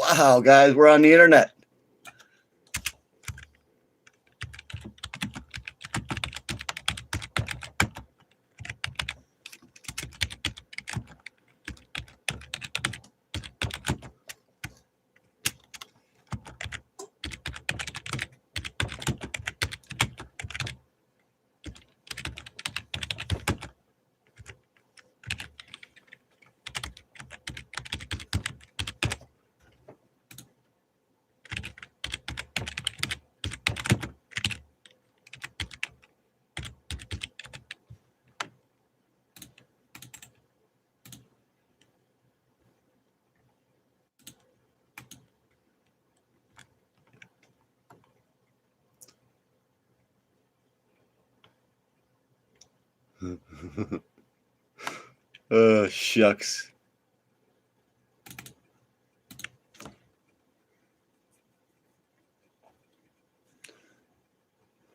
Wow, guys, we're on the internet. Shucks.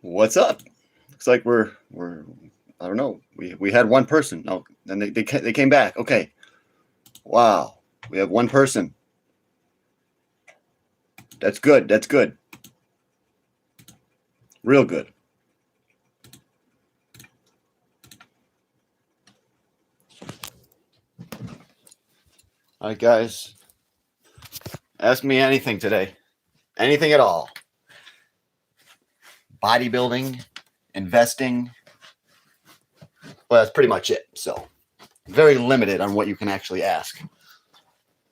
What's up? Looks like we're I don't know. We had one person. No, then they came back. Okay. Wow. We have one person. That's good. That's good. Real good. All right, guys. Ask me anything today. Anything at all. Bodybuilding, investing. Well, that's pretty much it. So, very limited on what you can actually ask.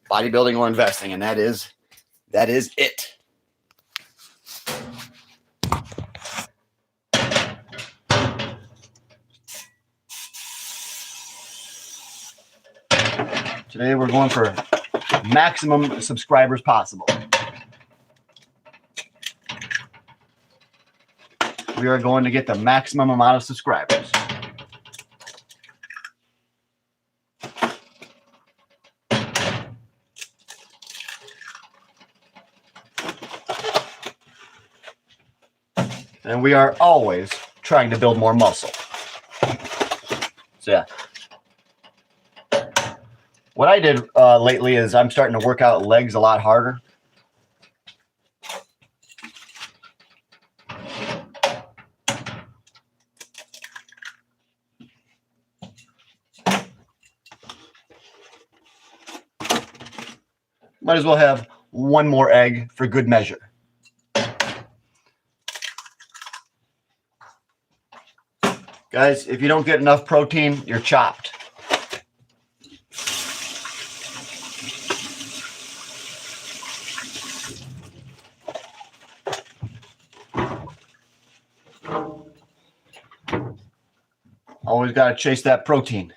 Bodybuilding or investing, and that is it. Today we're going for maximum subscribers possible. We are going to get the maximum amount of subscribers. And we are always trying to build more muscle. So yeah. What I did lately is I'm starting to work out legs a lot harder. Might as well have one more egg for good measure. Guys, if you don't get enough protein, you're chopped. Always got to chase that protein.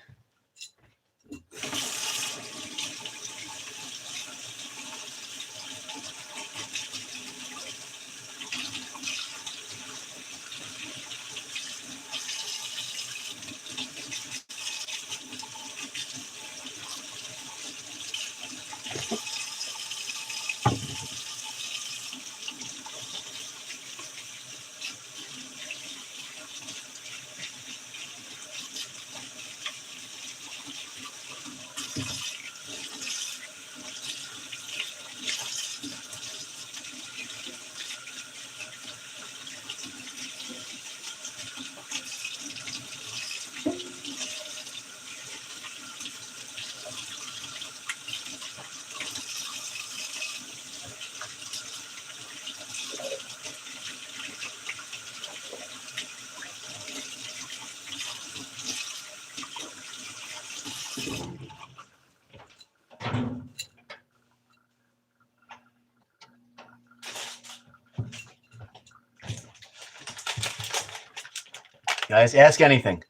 Guys, ask anything.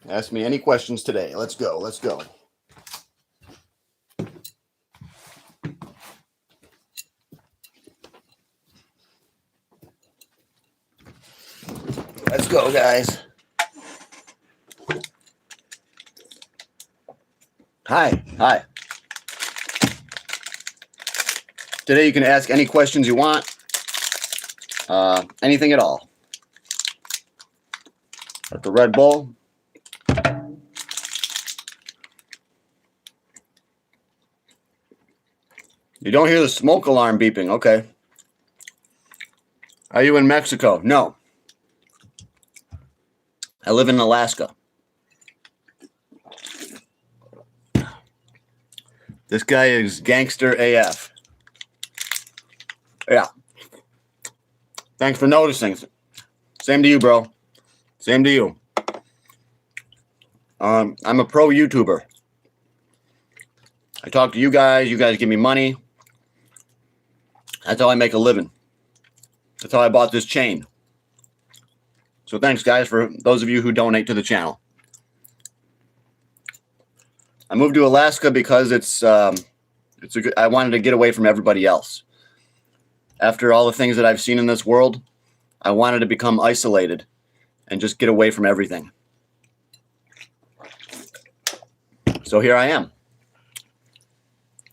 Ask me any questions today. Let's go. Let's go. Let's go, guys. Hi. Hi. Today you can ask any questions you want. anything at all. At the Red Bull. You don't hear the smoke alarm beeping. Okay. Are you in Mexico? No. I live in Alaska. This guy is gangster AF. Yeah. Thanks for noticing. Same to you, bro. Same to you. I'm a pro YouTuber. I talk to you guys. You guys give me money. That's how I make a living. That's how I bought this chain. So thanks, guys, for those of you who donate to the channel. I moved to Alaska because I wanted to get away from everybody else. After all the things that I've seen in this world, I wanted to become isolated and just get away from everything. So here I am.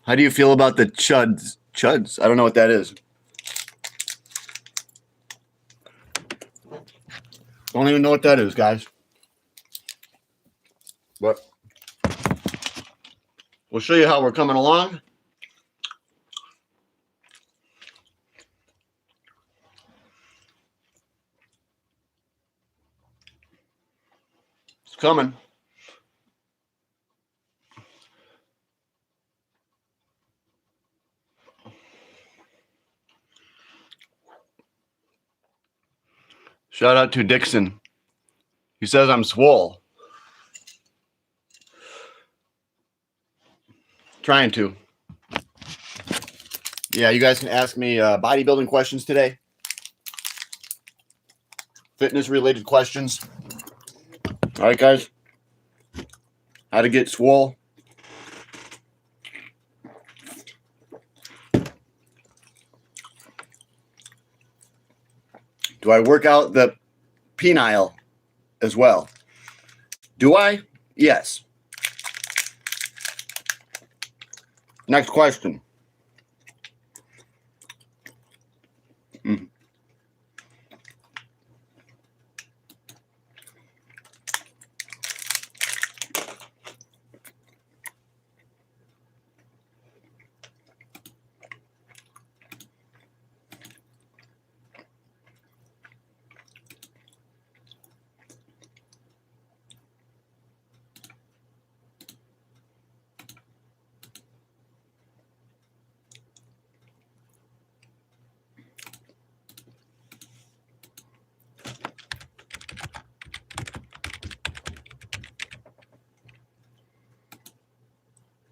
How do you feel about the chuds? Chuds? I don't know what that is. Don't even know what that is, guys. But we'll show you how we're coming along. It's coming. Shout out to Dixon. He says I'm swole. Trying to. Yeah, you guys can ask me bodybuilding questions today. Fitness related questions. All right, guys. How to get swole. Do I work out the penile as well? Do I? Yes. Next question.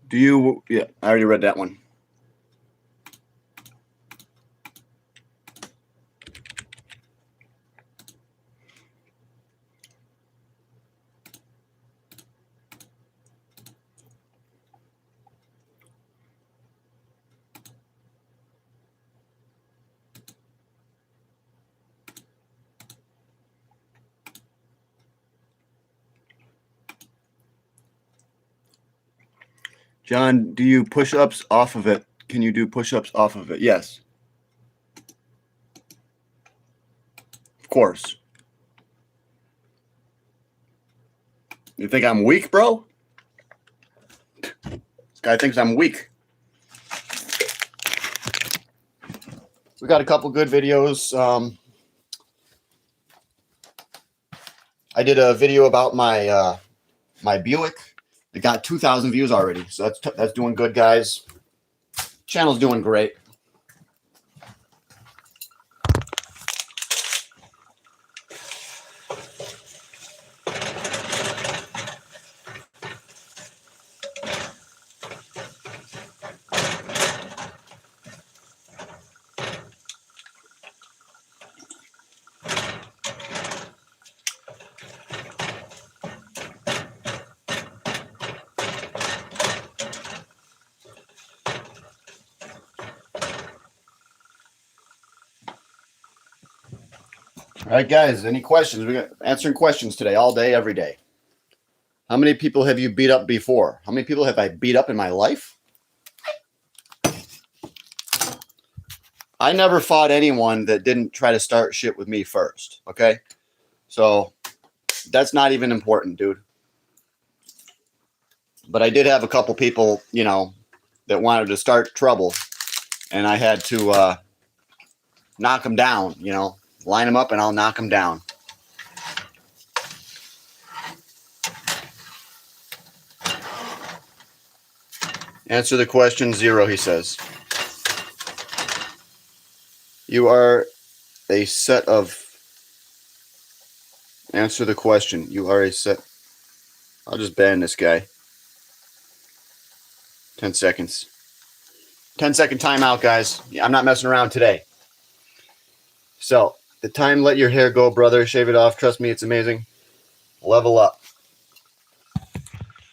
Do you? Yeah, I already read that one. John, do you push-ups off of it? Can you do push-ups off of it? Yes. Of course. You think I'm weak, bro? This guy thinks I'm weak. We got a couple good videos. I did a video about my my Buick. It got 2,000 views already, so that's doing good, guys. Channel's doing great. All right, guys, any questions? We're answering questions today, all day, every day. How many people have you beat up before? How many people have I beat up in my life? I never fought anyone that didn't try to start shit with me first. Okay. So that's not even important, dude. But I did have a couple people, you know, that wanted to start trouble, and I had to knock them down, you know, line them up and I'll knock them down. Answer the question 0, he says. You are a set of... Answer the question. You are a set... I'll just ban this guy. 10 seconds. 10-second timeout, guys. I'm not messing around today. So, the time let your hair go, brother. Shave it off. Trust me, it's amazing. Level up.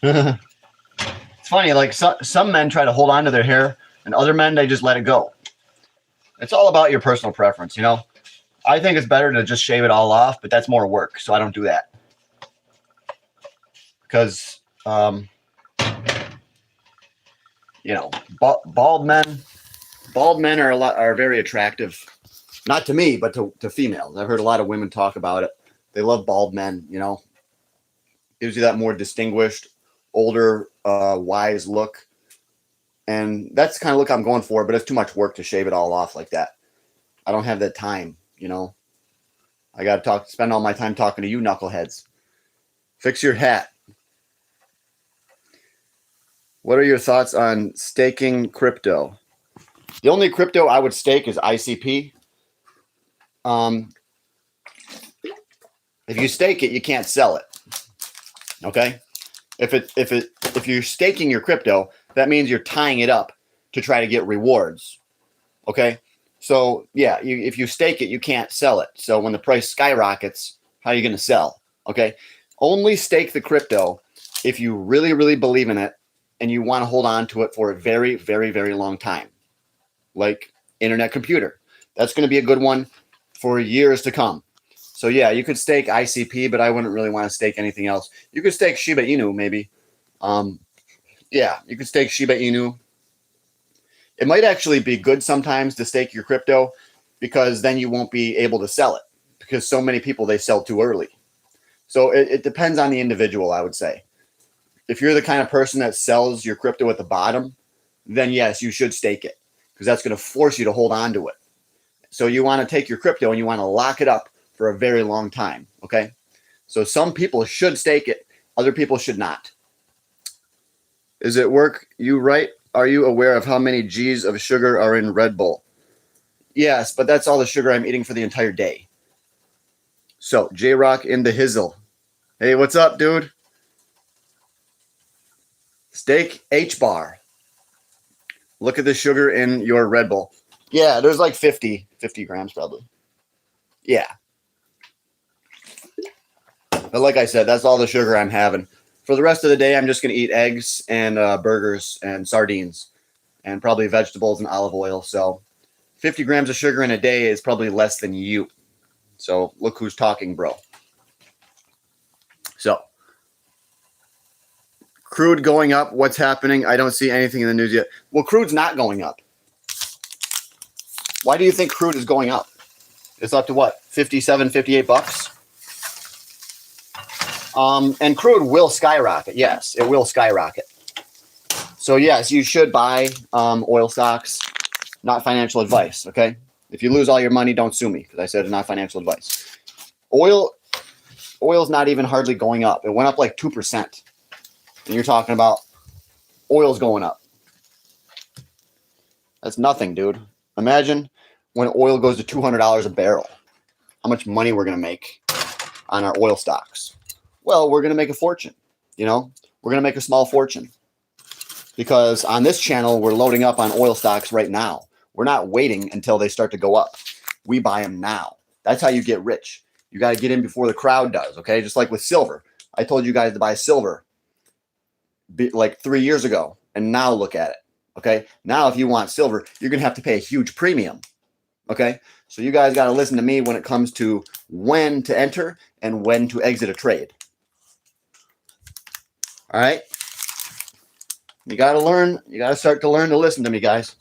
It's funny, like some men try to hold on to their hair, and other men, they just let it go. It's all about your personal preference, you know? I think it's better to just shave it all off, but that's more work, so I don't do that. Because, you know, bald men are very attractive. Not to me, but to females. I've heard a lot of women talk about it. They love bald men, you know? Gives you that more distinguished, older, wise look. And that's the kind of look I'm going for, but it's too much work to shave it all off like that. I don't have that time, you know? I got to spend all my time talking to you knuckleheads. Fix your hat. What are your thoughts on staking crypto? The only crypto I would stake is ICP. If you stake it, you can't sell it. Okay? If you're staking your crypto, that means you're tying it up to try to get rewards. Okay? So, yeah, if you stake it, you can't sell it. So when the price skyrockets, how are you going to sell? Okay? Only stake the crypto if you really, really believe in it and you want to hold on to it for a very, very, very long time. Like internet computer. That's going to be a good one for years to come. So, yeah, you could stake ICP, but I wouldn't really want to stake anything else. You could stake Shiba Inu, maybe. Yeah, you could stake Shiba Inu. It might actually be good sometimes to stake your crypto because then you won't be able to sell it because so many people, they sell too early. So it depends on the individual, I would say. If you're the kind of person that sells your crypto at the bottom, then yes, you should stake it because that's going to force you to hold on to it. So you want to take your crypto and you want to lock it up for a very long time, okay? So some people should stake it. Other people should not. Is it work you right? Are you aware of how many G's of sugar are in Red Bull? Yes, but that's all the sugar I'm eating for the entire day. So, J-Rock in the Hizzle. Hey, what's up, dude? Steak H-bar. Look at the sugar in your Red Bull. Yeah, there's like 50 grams probably. Yeah. But like I said, that's all the sugar I'm having. For the rest of the day, I'm just going to eat eggs and burgers and sardines and probably vegetables and olive oil. So 50 grams of sugar in a day is probably less than you. So look who's talking, bro. So crude going up. What's happening? I don't see anything in the news yet. Well, crude's not going up. Why do you think crude is going up? It's up to what? 57, 58 bucks? And crude will skyrocket. Yes, it will skyrocket. So yes, you should buy oil stocks. Not financial advice, okay? If you lose all your money, don't sue me because I said it's not financial advice. Oil's not even hardly going up. It went up like 2%. And you're talking about oil's going up. That's nothing, dude. Imagine when oil goes to $200 a barrel. How much money we're going to make on our oil stocks. Well, we're going to make a fortune, you know? We're going to make a small fortune. Because on this channel, we're loading up on oil stocks right now. We're not waiting until they start to go up. We buy them now. That's how you get rich. You got to get in before the crowd does, okay? Just like with silver. I told you guys to buy silver like 3 years ago, and now look at it, okay? Now, if you want silver, you're going to have to pay a huge premium, okay? So you guys got to listen to me when it comes to when to enter and when to exit a trade. All right? You got to learn. You got to start to learn to listen to me, guys.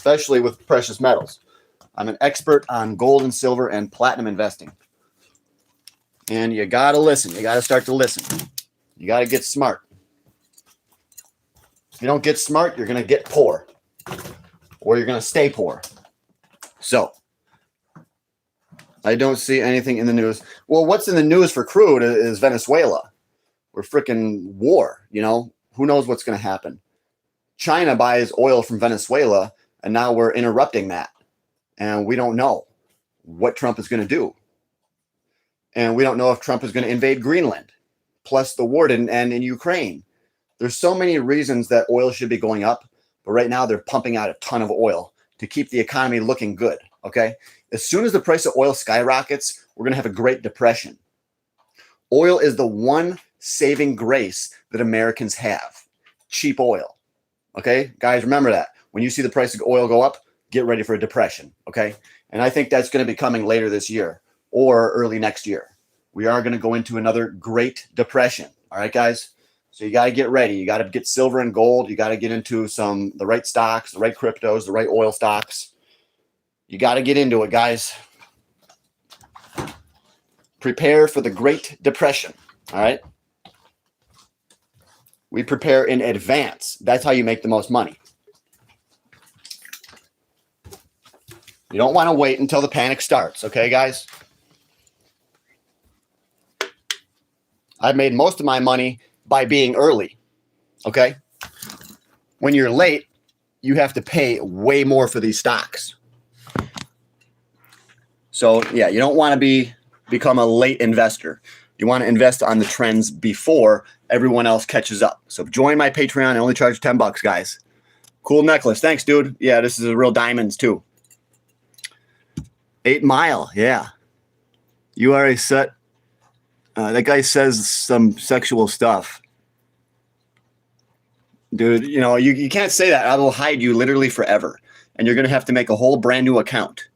especially with precious metals. I'm an expert on gold and silver and platinum investing. And you got to listen. You got to start to listen. You got to get smart. If you don't get smart, you're going to get poor. Or you're going to stay poor. So, I don't see anything in the news. Well, what's in the news for crude is Venezuela. We're freaking war, you know? Who knows what's going to happen? China buys oil from Venezuela, and now we're interrupting that. And we don't know what Trump is going to do. And we don't know if Trump is going to invade Greenland. Plus, the war didn't end in Ukraine. There's so many reasons that oil should be going up, but right now they're pumping out a ton of oil to keep the economy looking good, okay? As soon as the price of oil skyrockets, we're going to have a Great Depression. Oil is the one saving grace that Americans have. Cheap oil, okay? Guys, remember that. When you see the price of oil go up, get ready for a depression, okay? And I think that's going to be coming later this year or early next year. We are going to go into another Great Depression, all right, guys? So you got to get ready. You got to get silver and gold. You got to get into the right stocks, the right cryptos, the right oil stocks. You got to get into it, guys. Prepare for the Great Depression, all right? We prepare in advance. That's how you make the most money. You don't want to wait until the panic starts, okay, guys? I've made most of my money by being early, okay? When you're late, you have to pay way more for these stocks. So, yeah, you don't want to become a late investor. You want to invest on the trends before everyone else catches up. So join my Patreon. I only charge $10, guys. Cool necklace. Thanks, dude. Yeah, this is a real diamonds, too. 8 Mile, yeah. You are a set. That guy says some sexual stuff. Dude, you know, you can't say that. I will hide you literally forever. And you're going to have to make a whole brand new account.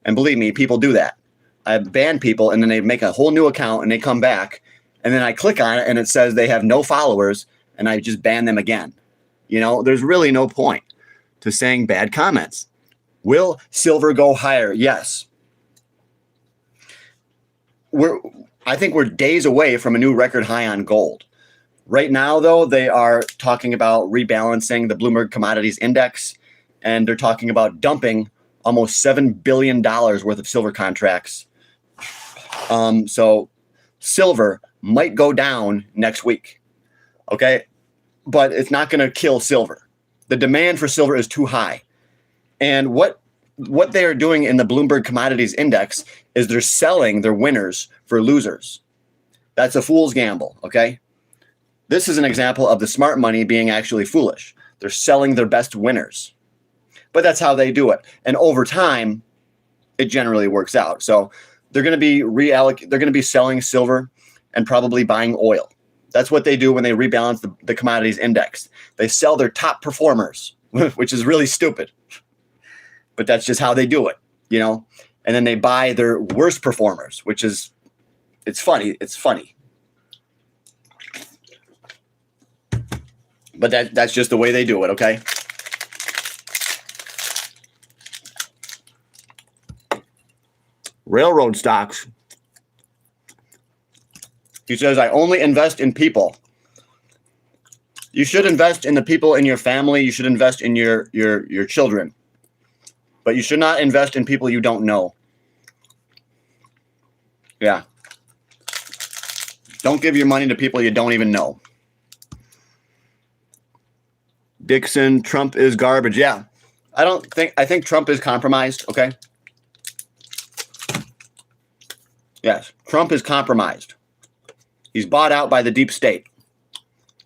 And believe me, people do that. I ban people, and then they make a whole new account, and they come back. And then I click on it, and it says they have no followers, and I just ban them again. You know, there's really no point to saying bad comments. Will silver go higher? Yes. I think we're days away from a new record high on gold. Right now, though, they are talking about rebalancing the Bloomberg Commodities Index, and they're talking about dumping almost $7 billion worth of silver contracts. So silver might go down next week, okay? But it's not going to kill silver. The demand for silver is too high. And what they are doing in the Bloomberg Commodities Index is they're selling their winners for losers. That's a fool's gamble, okay? This is an example of the smart money being actually foolish. They're selling their best winners. But that's how they do it. And over time, it generally works out. So they're going to be they're going to be selling silver and probably buying oil. That's what they do when they rebalance the commodities index. They sell their top performers, which is really stupid. But that's just how they do it, you know? And then they buy their worst performers, which is, it's funny. It's funny. But that's just the way they do it, okay? Railroad stocks. He says, I only invest in people. You should invest in the people in your family. You should invest in your children. But you should not invest in people you don't know. Yeah. Don't give your money to people you don't even know. Dixon, Trump is garbage. Yeah. I think Trump is compromised, okay? Yes, Trump is compromised. He's bought out by the deep state.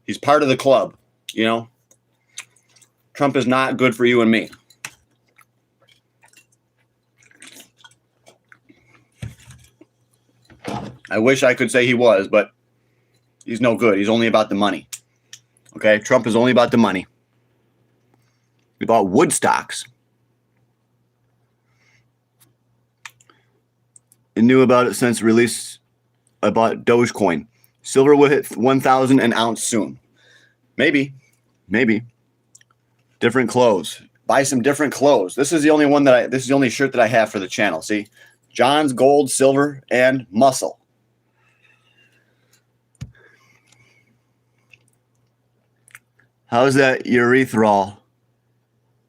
He's part of the club, you know? Trump is not good for you and me. I wish I could say he was, but he's no good. He's only about the money. Okay? Trump is only about the money. We bought wood stocks. I knew about it since release. I bought Dogecoin. Silver will hit 1,000 an ounce soon. Maybe. Different clothes. Buy some different clothes. This is the only one this is the only shirt that I have for the channel. See, John's Gold, Silver, and Muscle. How's that erythritol?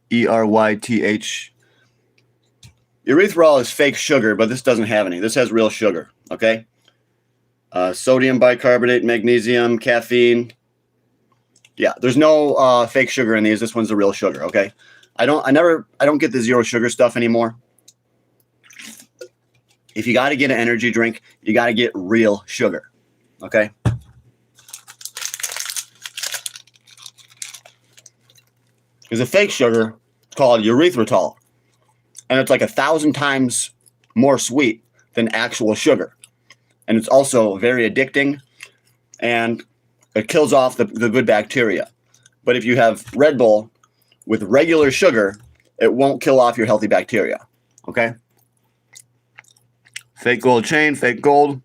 ERYTH. Erythritol is fake sugar, but this doesn't have any. This has real sugar, okay? Sodium bicarbonate, magnesium, caffeine. Yeah, there's no fake sugar in these. This one's the real sugar, okay? I don't get the zero sugar stuff anymore. If you got to get an energy drink, you got to get real sugar, okay? Because a fake sugar is called erythritol, and it's like 1,000 times more sweet than actual sugar. And it's also very addicting, and it kills off the good bacteria. But if you have Red Bull with regular sugar, it won't kill off your healthy bacteria, okay? Fake gold chain, fake gold.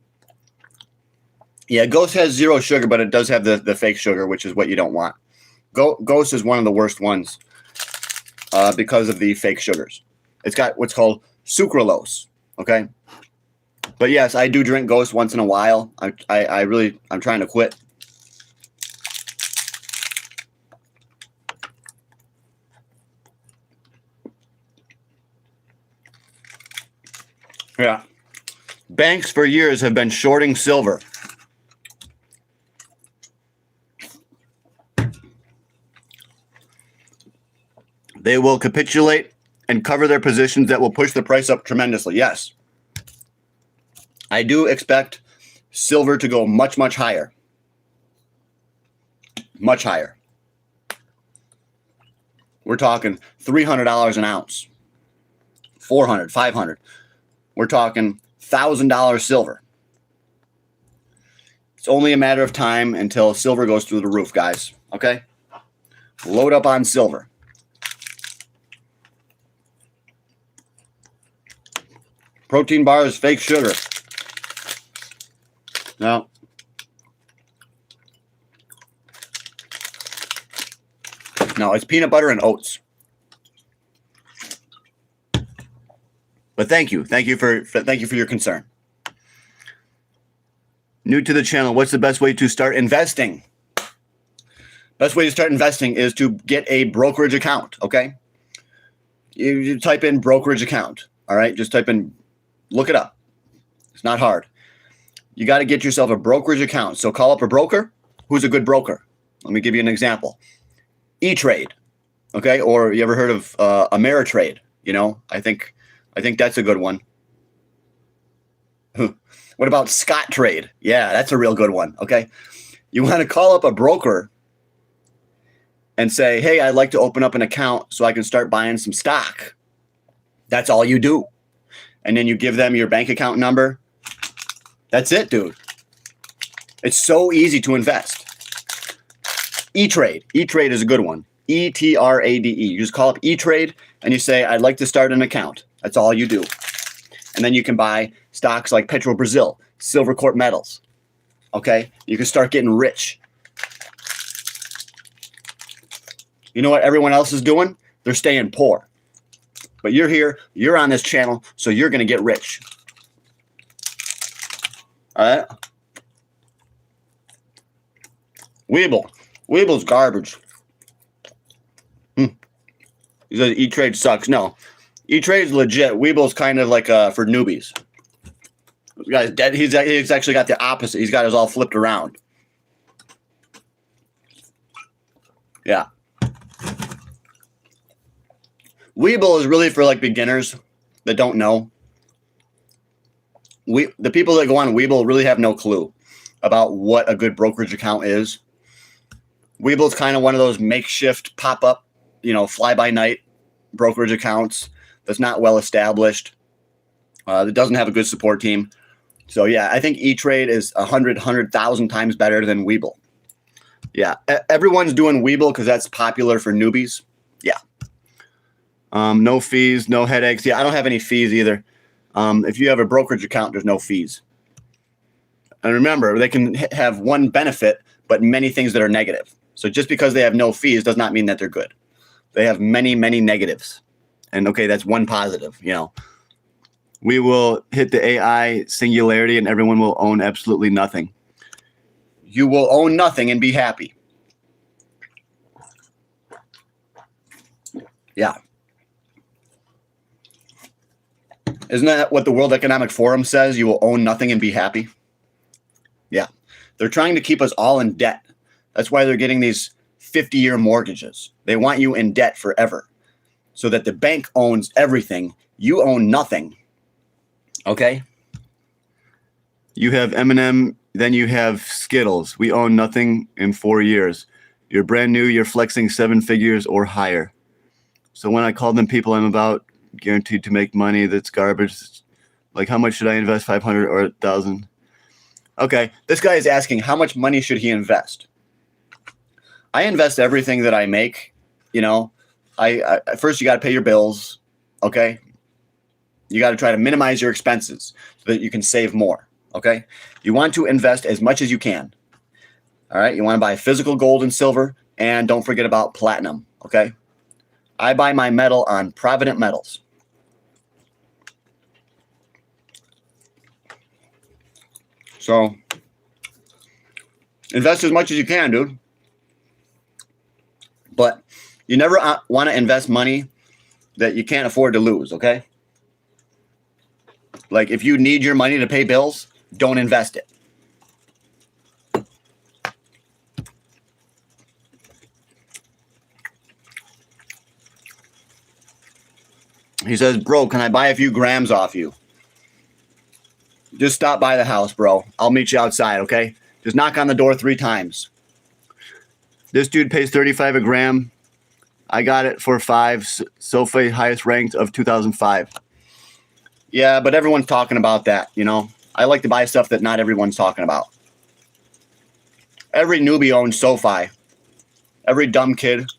Yeah, Ghost has zero sugar, but it does have the fake sugar, which is what you don't want. Ghost is one of the worst ones because of the fake sugars. It's got what's called sucralose, okay? But yes, I do drink Ghost once in a while. I'm trying to quit. Yeah. Banks for years have been shorting silver. They will capitulate and cover their positions that will push the price up tremendously. Yes. I do expect silver to go much, much higher. Much higher. We're talking $300 an ounce. $400, $500. We're talking $1,000 silver. It's only a matter of time until silver goes through the roof, guys. Okay? Load up on silver. Protein bar is fake sugar. No. No, it's peanut butter and oats. But thank you for your concern. New to the channel, what's the best way to start investing? Best way to start investing is to get a brokerage account, okay? You type in brokerage account, all right? Just type in, look it up. It's not hard. You got to get yourself a brokerage account. So call up a broker. Who's a good broker? Let me give you an example. E-Trade, okay? Or you ever heard of Ameritrade? You know, I think that's a good one. What about Scott Trade? Yeah, that's a real good one, okay? You want to call up a broker and say, hey, I'd like to open up an account so I can start buying some stock. That's all you do. And then you give them your bank account number. That's it, dude. It's so easy to invest. E-Trade. E-Trade is a good one. E-T-R-A-D-E. You just call up E-Trade and you say, I'd like to start an account. That's all you do. And then you can buy stocks like Petro Brazil, Silvercorp Metals. Okay? You can start getting rich. You know what everyone else is doing? They're staying poor. But you're here, you're on this channel, so you're going to get rich. All right? Weeble's garbage. He says E-Trade sucks. No. E-Trade's legit. Weeble's kind of like for newbies. This guy's dead. He's actually got the opposite. He's got his all flipped around. Yeah. Weeble is really for like beginners that don't know. The people that go on Weeble really have no clue about what a good brokerage account is. Weeble's kind of one of those makeshift pop-up, fly-by-night brokerage accounts that's not well established. That doesn't have a good support team. So yeah, I think E-Trade is 100,000 times better than Weeble. Yeah, everyone's doing Weeble because that's popular for newbies. Yeah. No fees, no headaches. Yeah, I don't have any fees either. If you have a brokerage account, there's no fees. And remember, they can have one benefit, but many things that are negative. So just because they have no fees does not mean that they're good. they have many, many negatives. And okay, that's one positive, you know. We will hit the AI singularity and everyone will own absolutely nothing. You will own nothing and be happy. Yeah. Isn't that what the World Economic Forum says? You will own nothing and be happy. Yeah. They're trying to keep us all in debt. That's why they're getting these 50-year mortgages. They want you in debt forever so that the bank owns everything. You own nothing. Okay? You have M&M, then you have Skittles. We own nothing in 4 years. You're brand new. You're flexing 7 figures or higher. So when I call them people I'm about, guaranteed to make money, that's garbage. Like, how much should I invest? 500 or 1,000? Okay, this guy is asking how much money should he invest? I invest everything that I make. You know, I first you got to pay your bills. Okay, you got to try to minimize your expenses so that you can save more. Okay, you want to invest as much as you can. All right, you want to buy physical gold and silver, and don't forget about platinum. Okay, I buy my metal on Provident Metals. So invest as much as you can, dude. But you never want to invest money that you can't afford to lose, okay? Like, if you need your money to pay bills, don't invest it. He says, bro, can I buy a few grams off you? Just stop by the house, bro. I'll meet you outside, okay? Just knock on the door 3 times. This dude pays $35 a gram. I got it for $5. SoFi highest ranked of 2005. Yeah, but everyone's talking about that, you know? I like to buy stuff that not everyone's talking about. Every newbie owns SoFi. Every dumb kid.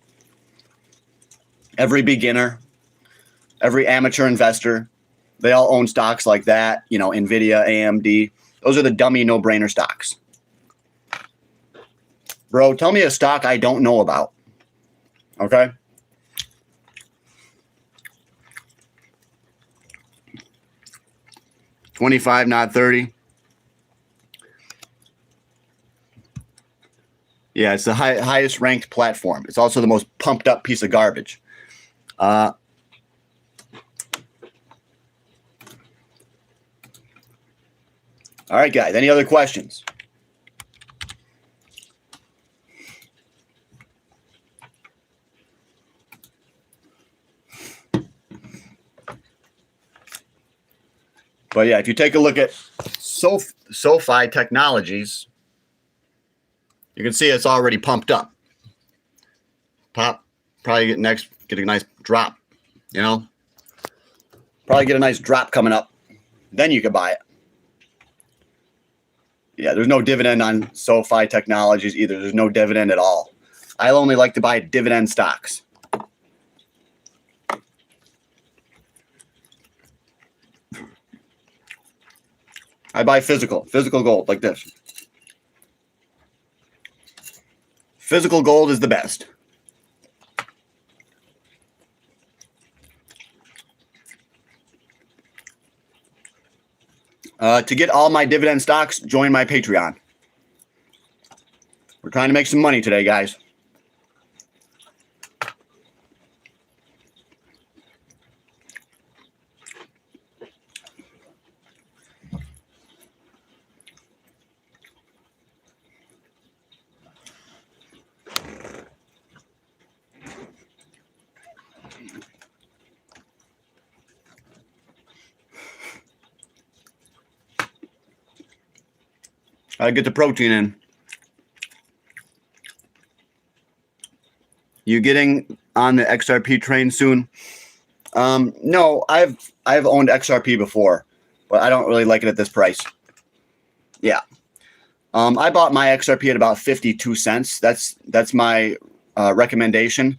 Every beginner. Every amateur investor. They all own stocks like that, you know, Nvidia, AMD. Those are the dummy no-brainer stocks. Bro, tell me a stock I don't know about. Okay? $25, not $30. Yeah, it's the highest ranked platform. It's also the most pumped up piece of garbage. All right, guys. Any other questions? But yeah, if you take a look at SoFi Technologies, you can see it's already pumped up. Probably get a nice drop, you know? Probably get a nice drop coming up. Then you can buy it. Yeah, there's no dividend on SoFi Technologies either. There's no dividend at all. I only like to buy dividend stocks. I buy physical gold like this. Physical gold is the best. To get all my dividend stocks, join my Patreon. We're trying to make some money today, guys. Get the protein in. You getting on the XRP train soon? No, I've owned XRP before, but I don't really like it at this price. Yeah. I bought my XRP at about 52 cents. That's my recommendation,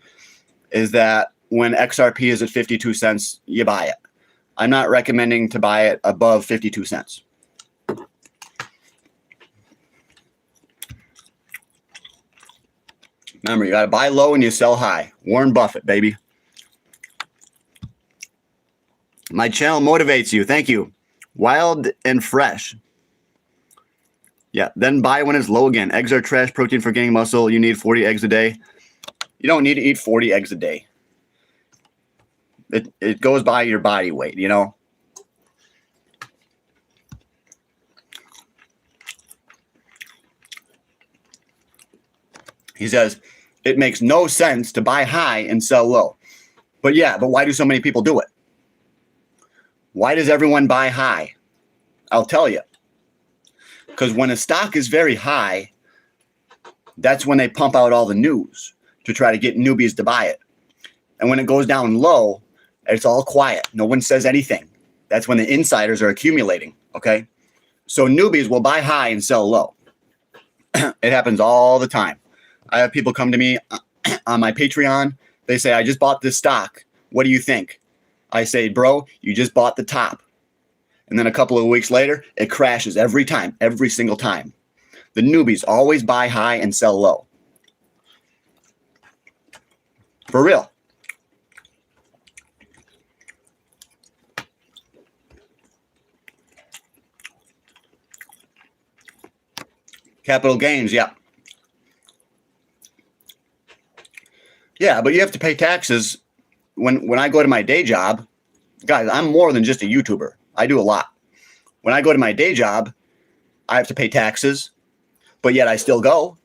is that when XRP is at 52 cents, you buy it. I'm not recommending to buy it above 52 cents. Remember, you got to buy low and you sell high. Warren Buffett, baby. My channel motivates you. Thank you. Wild and fresh. Yeah, then buy when it's low again. Eggs are trash protein for gaining muscle. You need 40 eggs a day. You don't need to eat 40 eggs a day. It goes by your body weight, you know? He says, it makes no sense to buy high and sell low. But yeah, but why do so many people do it? Why does everyone buy high? I'll tell you. Because when a stock is very high, that's when they pump out all the news to try to get newbies to buy it. And when it goes down low, it's all quiet. No one says anything. That's when the insiders are accumulating, okay? So newbies will buy high and sell low. It happens all the time. I have people come to me on my Patreon. They say, I just bought this stock. What do you think? I say, bro, you just bought the top. And then a couple of weeks later, it crashes every time, every single time. The newbies always buy high and sell low. For real. Capital gains, yeah. Yeah, but you have to pay taxes. When I go to my day job, guys, I'm more than just a YouTuber. I do a lot. When I go to my day job, I have to pay taxes, but yet I still go.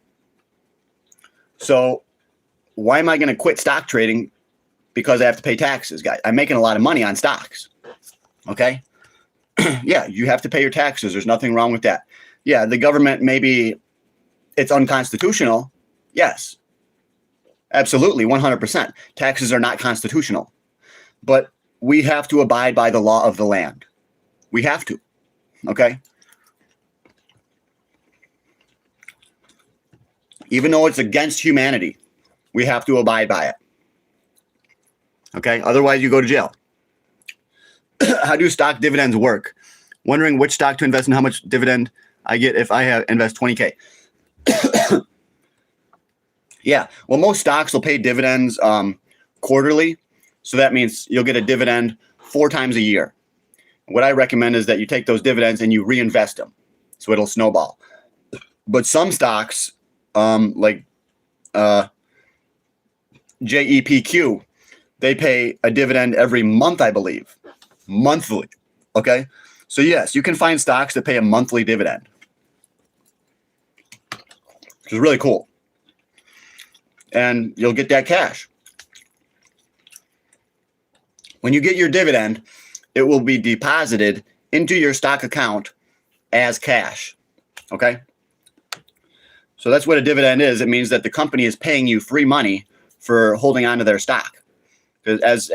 So why am I going to quit stock trading because I have to pay taxes, guys? I'm making a lot of money on stocks. Okay? Yeah, you have to pay your taxes. There's nothing wrong with that. Yeah, the government, maybe it's unconstitutional. Yes. Absolutely, 100%. Taxes are not constitutional. But we have to abide by the law of the land. We have to. Okay? Even though it's against humanity, we have to abide by it. Okay? Otherwise, you go to jail. How do stock dividends work? Wondering which stock to invest in, how much dividend I get if I invest 20K. Yeah. Well, most stocks will pay dividends quarterly. So that means you'll get a dividend 4 times a year. What I recommend is that you take those dividends and you reinvest them. So it'll snowball. But some stocks, like JEPQ, they pay a dividend every month, I believe. Monthly. Okay? So yes, you can find stocks that pay a monthly dividend, which is really cool. And you'll get that cash. When you get your dividend, it will be deposited into your stock account as cash. Okay? So that's what a dividend is. It means that the company is paying you free money for holding on to their stock. As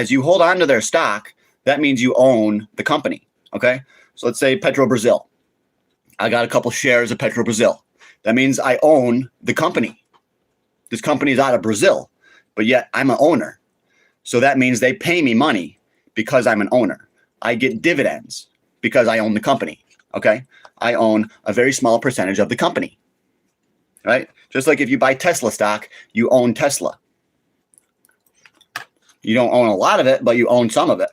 you hold on to their stock, that means you own the company. Okay? So let's say Petrobrazil. I got a couple shares of Petrobrazil. That means I own the company. This company is out of Brazil, but yet I'm an owner. So that means they pay me money because I'm an owner. I get dividends because I own the company. Okay? I own a very small percentage of the company. Right? Just like if you buy Tesla stock, you own Tesla. You don't own a lot of it, but you own some of it.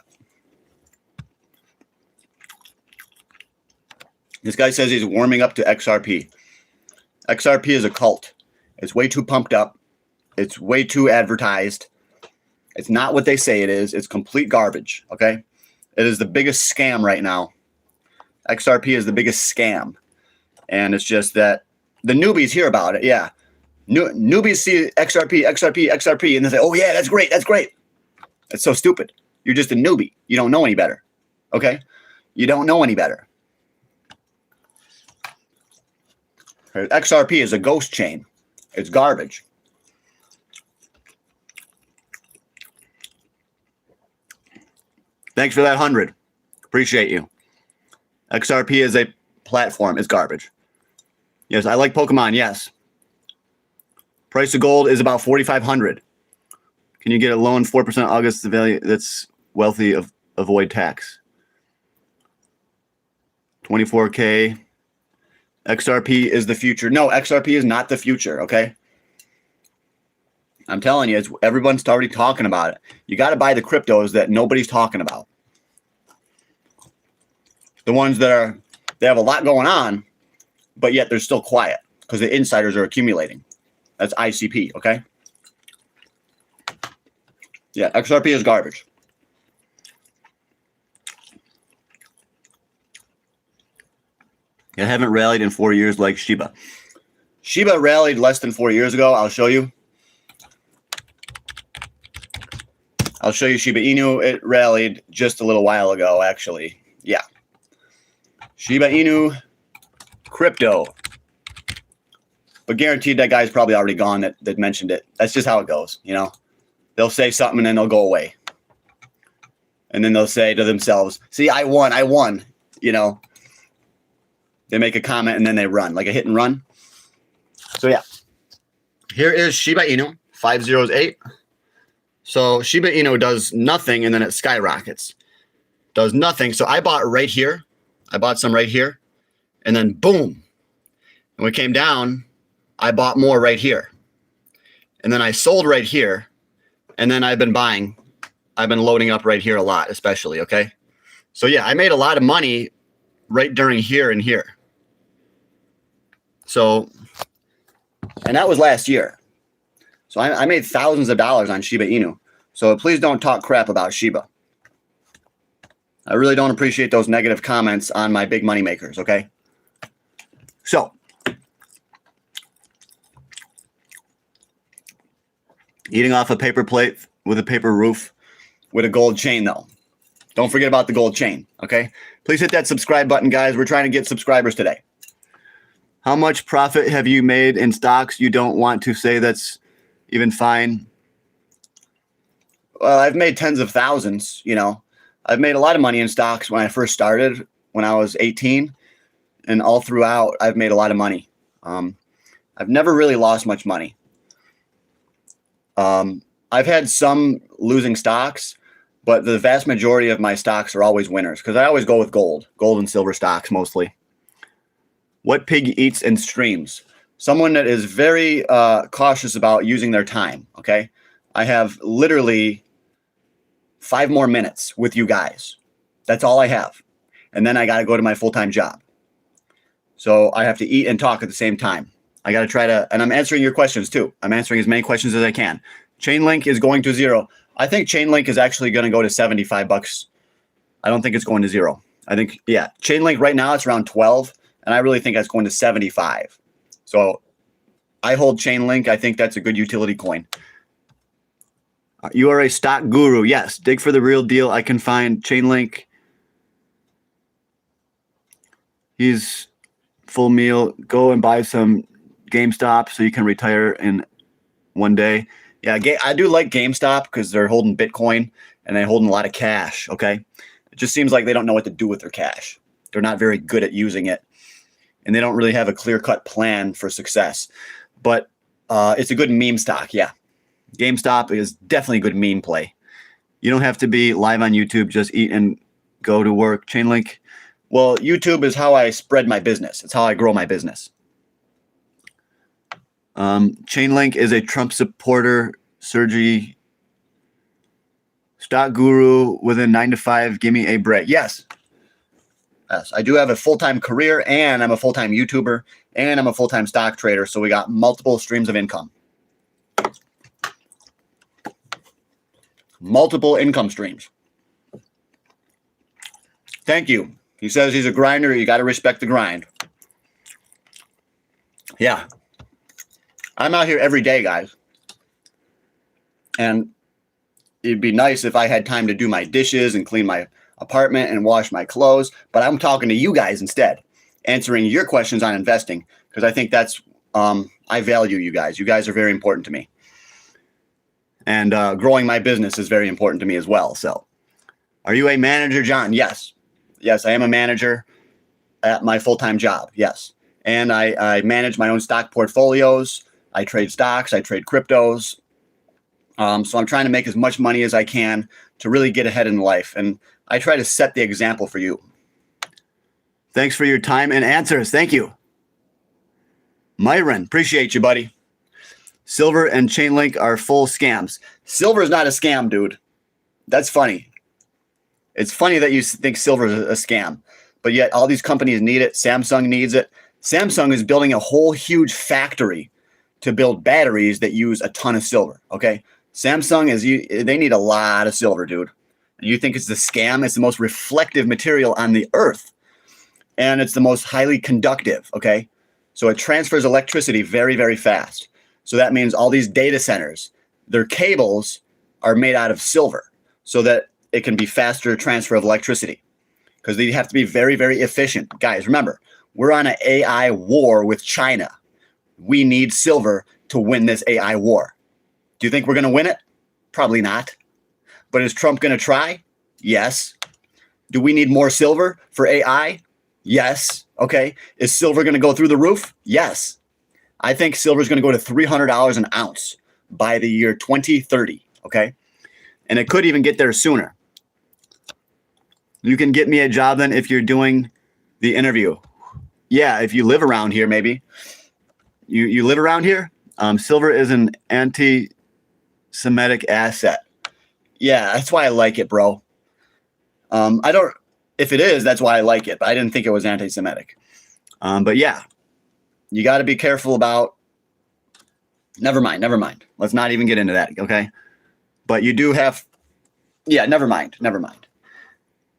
This guy says he's warming up to XRP. XRP is a cult. It's way too pumped up. It's way too advertised. It's not what they say it is. It's complete garbage, okay? It is the biggest scam right now. XRP is the biggest scam. And it's just that the newbies hear about it, yeah. Newbies see XRP, and they say, oh, yeah, that's great, that's great. That's so stupid. You're just a newbie. You don't know any better, okay? You don't know any better. XRP is a ghost chain. It's garbage. Thanks for that 100. Appreciate you. XRP is a platform. It's garbage. Yes, I like Pokemon. Yes. Price of gold is about 4,500. Can you get a loan 4% August the value that's wealthy avoid tax? 24K. XRP is the future. No, XRP is not the future, okay? I'm telling you, everyone's already talking about it. You got to buy the cryptos that nobody's talking about. The ones that they have a lot going on, but yet they're still quiet because the insiders are accumulating. That's ICP, okay? Yeah, XRP is garbage. It haven't rallied in 4 years like Shiba. Shiba rallied less than 4 years ago. I'll show you. I'll show you Shiba Inu. It rallied just a little while ago, actually. Yeah. Shiba Inu crypto. But guaranteed that guy's probably already gone that mentioned it. That's just how it goes, you know. They'll say something and then they'll go away. And then they'll say to themselves, see, I won, you know. They make a comment and then they run, like a hit and run. So, yeah. Here is Shiba Inu, 508. So, Shiba Inu does nothing and then it skyrockets. Does nothing. So, I bought right here. I bought some right here. And then, boom. And when it came down, I bought more right here. And then I sold right here. And then I've been buying. I've been loading up right here a lot, especially, okay? So, yeah, I made a lot of money right during here and here. So, and that was last year. So I made thousands of dollars on Shiba Inu. So please don't talk crap about Shiba. I really don't appreciate those negative comments on my big money makers, okay? So, eating off a paper plate with a paper roof with a gold chain, though. Don't forget about the gold chain, okay? Please hit that subscribe button, guys. We're trying to get subscribers today. How much profit have you made in stocks you don't want to say? That's even fine. Well, I've made tens of thousands, you know. I've made a lot of money in stocks when I first started, when I was 18. And all throughout, I've made a lot of money. I've never really lost much money. I've had some losing stocks, but the vast majority of my stocks are always winners because I always go with gold and silver stocks mostly. What pig eats and streams? Someone that is very cautious about using their time, okay? I have literally 5 more minutes with you guys. That's all I have. And then I got to go to my full-time job. So I have to eat and talk at the same time. I got to try to, and I'm answering your questions too. I'm answering as many questions as I can. Chainlink is going to 0. I think Chainlink is actually going to go to $75. I don't think it's going to 0. I think, yeah, Chainlink right now it's around 12, and I really think that's going to 75. So I hold Chainlink. I think that's a good utility coin. You are a stock guru. Yes, dig for the real deal. I can find Chainlink. He's full meal. Go and buy some GameStop so you can retire in one day. Yeah, I do like GameStop because they're holding Bitcoin and they're holding a lot of cash, okay? It just seems like they don't know what to do with their cash. They're not very good at using it, and they don't really have a clear-cut plan for success. But it's a good meme stock, yeah. GameStop is definitely a good meme play. You don't have to be live on YouTube. Just eat and go to work. Chainlink, well, YouTube is how I spread my business. It's how I grow my business. Chainlink is a Trump supporter. Sergey, stock guru within 9 to 5. Give me a break. Yes. Yes, I do have a full-time career, and I'm a full-time YouTuber, and I'm a full-time stock trader. So we got multiple streams of income. Multiple income streams. Thank you. He says he's a grinder. You got to respect the grind. Yeah. I'm out here every day, guys. And it'd be nice if I had time to do my dishes and clean my apartment and wash my clothes. But I'm talking to you guys instead, answering your questions on investing, because I think that's, I value you guys. You guys are very important to me. And growing my business is very important to me as well. So, are you a manager, John? Yes. Yes, I am a manager at my full-time job. Yes. And I manage my own stock portfolios. I trade stocks. I trade cryptos. So I'm trying to make as much money as I can to really get ahead in life. And I try to set the example for you. Thanks for your time and answers. Thank you. Myron, appreciate you, buddy. Silver and Chainlink are full scams. Silver is not a scam, dude. That's funny. It's funny that you think silver is a scam, but yet all these companies need it. Samsung needs it. Samsung is building a whole huge factory to build batteries that use a ton of silver. Okay. Samsung they need a lot of silver, dude. And you think it's the scam? It's the most reflective material on the earth. And it's the most highly conductive. Okay. So it transfers electricity very, very fast. So that means all these data centers, their cables are made out of silver so that it can be faster transfer of electricity because they have to be very, very efficient. Guys, remember, we're on an AI war with China. We need silver to win this AI war. Do you think we're going to win it? Probably not. But is Trump going to try? Yes. Do we need more silver for AI? Yes. Okay. Is silver going to go through the roof? Yes. I think silver is going to go to $300 an ounce by the year 2030. Okay. And it could even get there sooner. You can get me a job then if you're doing the interview. Yeah. If you live around here, maybe. You live around here? Silver is an anti-Semitic asset. Yeah. That's why I like it, bro. If it is, that's why I like it. But I didn't think it was anti-Semitic. But yeah. You got to be careful about. Never mind. Let's not even get into that. Okay. But you do have. Yeah. Never mind.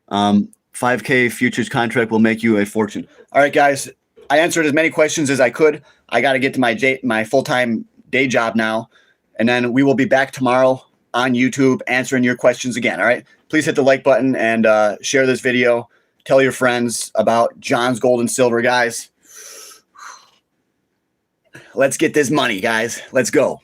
5K futures contract will make you a fortune. All right, guys. I answered as many questions as I could. I got to get to my full-time day job now. And then we will be back tomorrow on YouTube answering your questions again. All right. Please hit the like button and share this video. Tell your friends about John's Gold and Silver, guys. Let's get this money, guys. Let's go.